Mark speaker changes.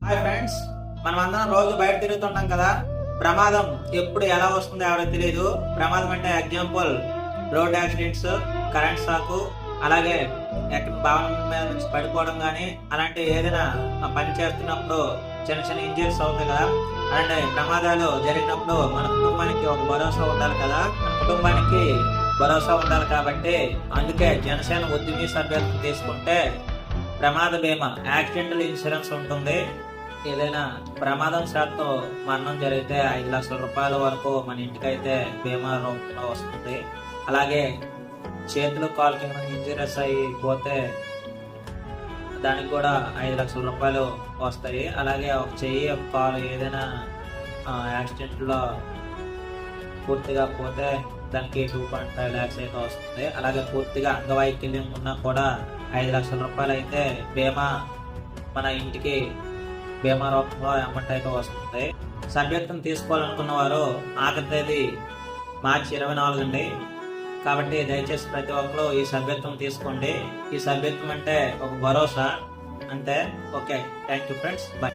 Speaker 1: Hi friends, మనం అందరం రోజు బయట తిరుగుతుంటాం కదా. ప్రమాదం ఎప్పుడు ఎలా వస్తుందో ఎవరో తెలియదు. ప్రమాదం అంటే example road accidents, current shock, అలాగే భవనం మీద నుంచి పడిపోవడం కానీ అలాంటి ఏదైనా పని చేస్తున్నప్పుడు చిన్న చిన్న ఇంజరీస్ అవుతాయి కదా. అలాంటి ప్రమాదాలు జరిగినప్పుడు మన కుటుంబానికి ఒక భరోసా ఉండాలి కదా. మన కుటుంబానికి భరోసా ఉండాలి కాబట్టి అందుకే జనసేన ఉద్యమీ సభ్యత్వం తీసుకుంటే ప్రమాద బీమా, యాక్సిడెంటల్ ఇన్సూరెన్స్ ఉంటుంది. ఏదైనా ప్రమాదం శాతం మరణం జరిగితే 5 లక్షల రూపాయల వరకు మన ఇంటికైతే బీమా రూపంలో వస్తుంది. అలాగే చేతులు కాళ్ళకి ఇంజరీస్ అయిపోతే దానికి కూడా 5 లక్షల రూపాయలు వస్తాయి. అలాగే ఒక చెయ్యి, ఒక కాలు ఏదైనా యాక్సిడెంట్లో పూర్తిగా పోతే దానికి 2.5 lakhs అయితే వస్తుంది. అలాగే పూర్తిగా అంగవైకల్యం ఉన్నా కూడా 5 లక్షల రూపాయలు అయితే బీమా మన ఇంటికి బీమా రూపంలో అమౌంట్ అయితే వస్తుంది. సభ్యత్వం తీసుకోవాలనుకున్న వారు ఆఖరి తేదీ మార్చి 24 అండి. కాబట్టి దయచేసి ప్రతి ఒక్కరు ఈ సభ్యత్వం తీసుకోండి. ఈ సభ్యత్వం అంటే ఒక భరోసా అంతే. Okay, thank you friends, bye.